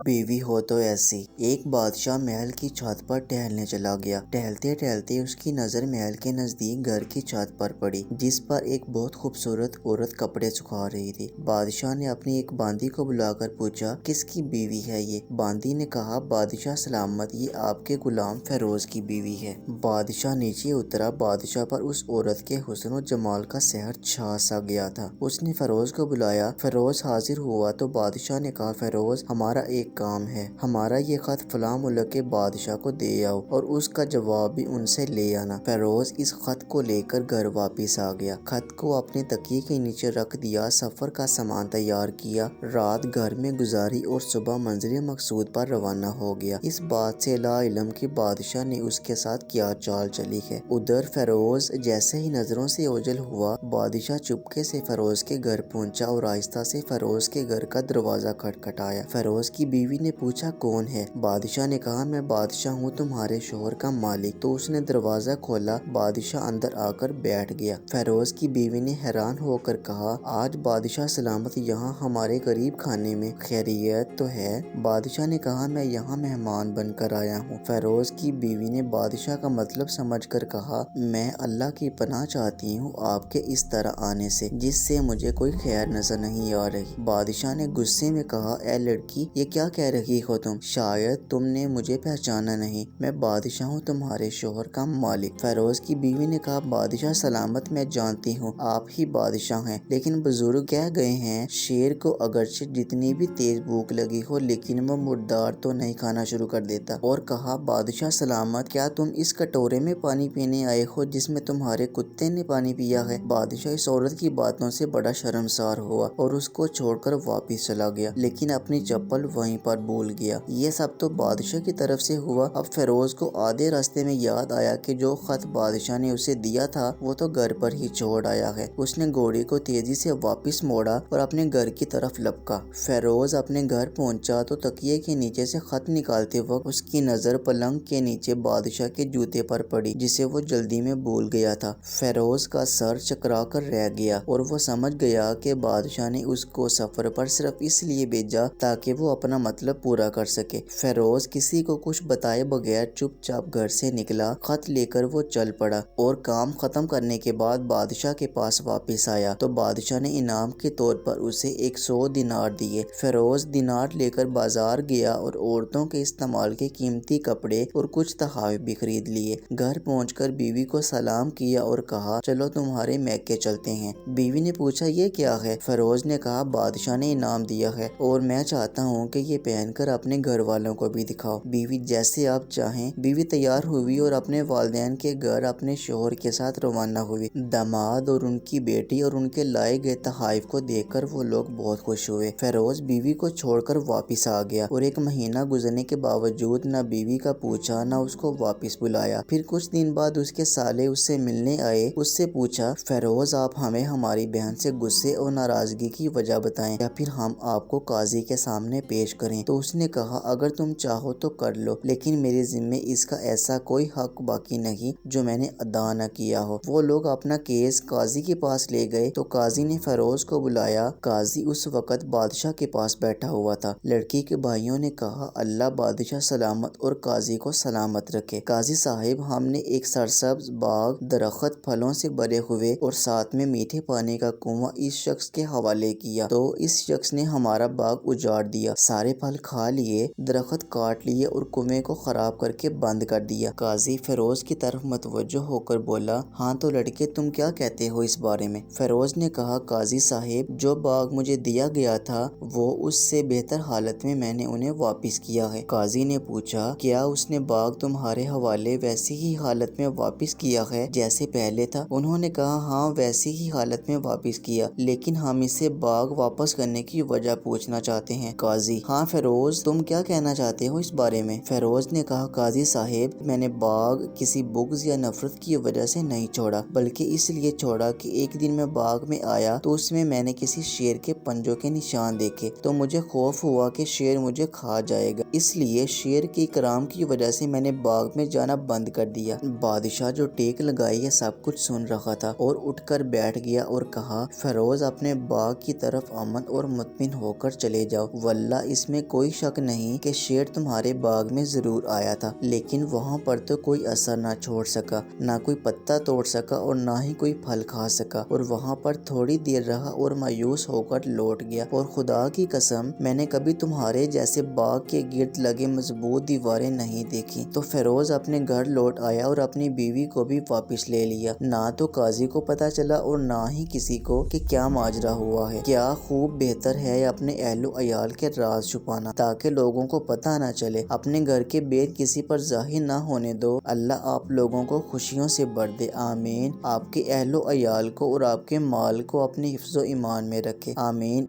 بیوی ہو تو ایسی۔ ایک بادشاہ محل کی چھت پر ٹہلنے چلا گیا۔ ٹہلتے ٹہلتے اس کی نظر محل کے نزدیک گھر کی چھت پر پڑی، جس پر ایک بہت خوبصورت عورت کپڑے سکھا رہی تھی۔ بادشاہ نے اپنی ایک باندی کو بلا کر پوچھا، کس کی بیوی ہے یہ؟ باندی نے کہا، بادشاہ سلامت، یہ آپ کے غلام فیروز کی بیوی ہے۔ بادشاہ نیچے اترا۔ بادشاہ پر اس عورت کے حسن و جمال کا سحر چھا سا گیا تھا۔ اس نے فیروز کو بلایا۔ فیروز حاضر ہوا تو بادشاہ نے کہا، فیروز، ہمارا ایک کام ہے۔ ہمارا یہ خط فلاں ملک کے بادشاہ کو دے آؤ اور اس کا جواب بھی ان سے لے آنا۔ فیروز اس خط کو لے کر گھر واپس آ گیا۔ خط کو اپنے تکیے کے نیچے رکھ دیا، سفر کا سامان تیار کیا، رات گھر میں گزاری اور صبح منزل مقصود پر روانہ ہو گیا۔ اس بات سے لا علم کہ بادشاہ نے اس کے ساتھ کیا چال چلی ہے۔ ادھر فیروز جیسے ہی نظروں سے اوجھل ہوا، بادشاہ چپکے سے فیروز کے گھر پہنچا اور آہستہ سے فیروز کے گھر کا دروازہ کھٹکھٹایا۔ فیروز کی بیوی نے پوچھا، کون ہے؟ بادشاہ نے کہا، میں بادشاہ ہوں، تمہارے شوہر کا مالک۔ تو اس نے دروازہ کھولا۔ بادشاہ اندر آ کر بیٹھ گیا۔ فیروز کی بیوی نے حیران ہو کر کہا، آج بادشاہ سلامت یہاں ہمارے غریب خانے میں، خیریت تو ہے؟ بادشاہ نے کہا، میں یہاں مہمان بن کر آیا ہوں۔ فیروز کی بیوی نے بادشاہ کا مطلب سمجھ کر کہا، میں اللہ کی پناہ چاہتی ہوں آپ کے اس طرح آنے سے، جس سے مجھے کوئی خیر نظر نہیں آ رہی۔ بادشاہ نے غصے میں کہا، اے لڑکی، یہ کیا کہہ رہی ہو تم؟ شاید تم نے مجھے پہچانا نہیں، میں بادشاہ ہوں، تمہارے شوہر کا مالک۔ فیروز کی بیوی نے کہا، بادشاہ سلامت، میں جانتی ہوں آپ ہی بادشاہ ہیں، لیکن بزرگ کہہ گئے ہیں، شیر کو اگرچہ جتنی بھی تیز بھوک لگی ہو لیکن وہ مردار تو نہیں کھانا شروع کر دیتا۔ اور کہا، بادشاہ سلامت، کیا تم اس کٹورے میں پانی پینے آئے ہو جس میں تمہارے کتے نے پانی پیا ہے؟ بادشاہ اس عورت کی باتوں سے بڑا شرمسار ہوا اور اس کو چھوڑ کر واپس چلا گیا، لیکن اپنی چپل وہیں پر بھول گیا۔ یہ سب تو بادشاہ کی طرف سے ہوا۔ اب فیروز کو آدھے راستے میں یاد آیا کہ جو خط بادشاہ نے اسے دیا تھا وہ تو گھر پر ہی چھوڑ آیا ہے۔ اس نے گھوڑے کو تیزی سے واپس موڑا اور اپنے گھر کی طرف لپکا۔ فیروز اپنے گھر پہنچا تو تکیے کے نیچے سے خط نکالتے وقت اس کی نظر پلنگ کے نیچے بادشاہ کے جوتے پر پڑی، جسے وہ جلدی میں بھول گیا تھا۔ فیروز کا سر چکرا کر رہ گیا اور وہ سمجھ گیا کہ بادشاہ نے اس کو سفر پر صرف اس لیے بھیجا تاکہ وہ اپنا مطلب پورا کر سکے۔ فیروز کسی کو کچھ بتائے بغیر چپ چاپ گھر سے نکلا۔ خط لے کر وہ چل پڑا اور کام ختم کرنے کے بعد بادشاہ کے پاس واپس آیا تو بادشاہ نے انعام کے طور پر اسے 100 دینار دیے۔ فیروز دینار لے کر بازار گیا اور عورتوں کے استعمال کے قیمتی کپڑے اور کچھ تحائف بھی خرید لیے۔ گھر پہنچ کر بیوی کو سلام کیا اور کہا، چلو تمہارے میکے چلتے ہیں۔ بیوی نے پوچھا، یہ کیا ہے؟ فیروز نے کہا، بادشاہ نے انعام دیا ہے اور میں چاہتا ہوں کہ یہ پہن کر اپنے گھر والوں کو بھی دکھاؤ۔ بیوی، جیسے آپ چاہیں۔ بیوی تیار ہوئی اور اپنے والدین کے گھر اپنے شوہر کے ساتھ روانہ ہوئی۔ داماد اور ان کی بیٹی اور ان کے لائے گئے تحائف کو دیکھ کر وہ لوگ بہت خوش ہوئے۔ فیروز بیوی کو چھوڑ کر واپس آ گیا اور 1 مہینہ گزرنے کے باوجود نہ بیوی کا پوچھا نہ اس کو واپس بلایا۔ پھر کچھ دن بعد اس کے سالے اس سے ملنے آئے۔ اس سے پوچھا، فیروز، آپ ہمیں ہماری بہن سے غصے اور ناراضگی کی وجہ بتائیں یا پھر ہم آپ کو قاضی کے سامنے پیش کریں؟ تو اس نے کہا، اگر تم چاہو تو کر لو، لیکن میرے ذمے اس کا ایسا کوئی حق باقی نہیں جو میں نے ادا نہ کیا ہو۔ وہ لوگ اپنا کیس قاضی کے پاس لے گئے تو قاضی نے فیروز کو بلایا۔ قاضی اس وقت بادشاہ کے پاس بیٹھا ہوا تھا۔ لڑکی کے بھائیوں نے کہا، اللہ بادشاہ سلامت اور قاضی کو سلامت رکھے۔ قاضی صاحب، ہم نے ایک سرسبز باغ، درخت پھلوں سے بھرے ہوئے اور ساتھ میں میٹھے پانی کا کنواں اس شخص کے حوالے کیا تو اس شخص نے ہمارا باغ اجاڑ دیا، سارے پھل کھا لیے، درخت کاٹ لیے اور کنویں کو خراب کر کے بند کر دیا۔ قاضی فیروز کی طرف متوجہ ہو کر بولا، ہاں تو لڑکے، تم کیا کہتے ہو اس بارے میں؟ فیروز نے کہا، قاضی صاحب، جو باغ مجھے دیا گیا تھا وہ اس سے بہتر حالت میں نے انہیں واپس کیا ہے۔ قاضی نے پوچھا، کیا اس نے باغ تمہارے حوالے ویسی ہی حالت میں واپس کیا ہے جیسے پہلے تھا؟ انہوں نے کہا، ہاں ویسی ہی حالت میں واپس کیا، لیکن ہم اسے باغ واپس کرنے کی وجہ پوچھنا چاہتے ہیں۔ قاضی، ہاں فیروز، تم کیا کہنا چاہتے ہو اس بارے میں؟ فیروز نے کہا، قاضی صاحب، میں نے باغ کسی بغض یا نفرت کی وجہ سے نہیں چھوڑا، بلکہ اس لیے چھوڑا کہ ایک دن میں باغ میں آیا تو اس میں نے کسی شیر کے پنجوں کے نشان دیکھے تو مجھے خوف ہوا کہ شیر مجھے کھا جائے گا، اس لیے شیر کی اکرام کی وجہ سے میں نے باغ میں جانا بند کر دیا۔ بادشاہ جو ٹیک لگائے یہ سب کچھ سن رہا تھا اور اٹھ کر بیٹھ گیا اور کہا، فیروز، اپنے باغ کی طرف امن اور مطمئن ہو کر چلے جاؤ، واللہ اس میں میں کوئی شک نہیں کہ شیر تمہارے باغ میں ضرور آیا تھا، لیکن وہاں پر تو کوئی اثر نہ چھوڑ سکا، نہ کوئی پتا توڑ سکا اور نہ ہی کوئی پھل کھا سکا، اور وہاں پر تھوڑی دیر رہا اور مایوس ہو کر لوٹ گیا۔ اور خدا کی قسم میں نے کبھی تمہارے جیسے باغ کے گرد لگے مضبوط دیواریں نہیں دیکھی۔ تو فیروز اپنے گھر لوٹ آیا اور اپنی بیوی کو بھی واپس لے لیا۔ نہ تو قاضی کو پتا چلا اور نہ ہی کسی کو کہ کیا ماجرا ہوا ہے۔ کیا خوب بہتر ہے اپنے اہل و عیال کے راز چھپانا تاکہ لوگوں کو پتہ نہ چلے۔ اپنے گھر کے بید کسی پر ظاہر نہ ہونے دو۔ اللہ آپ لوگوں کو خوشیوں سے بھر دے، آمین۔ آپ کے اہل و عیال کو اور آپ کے مال کو اپنے حفظ و ایمان میں رکھے، آمین۔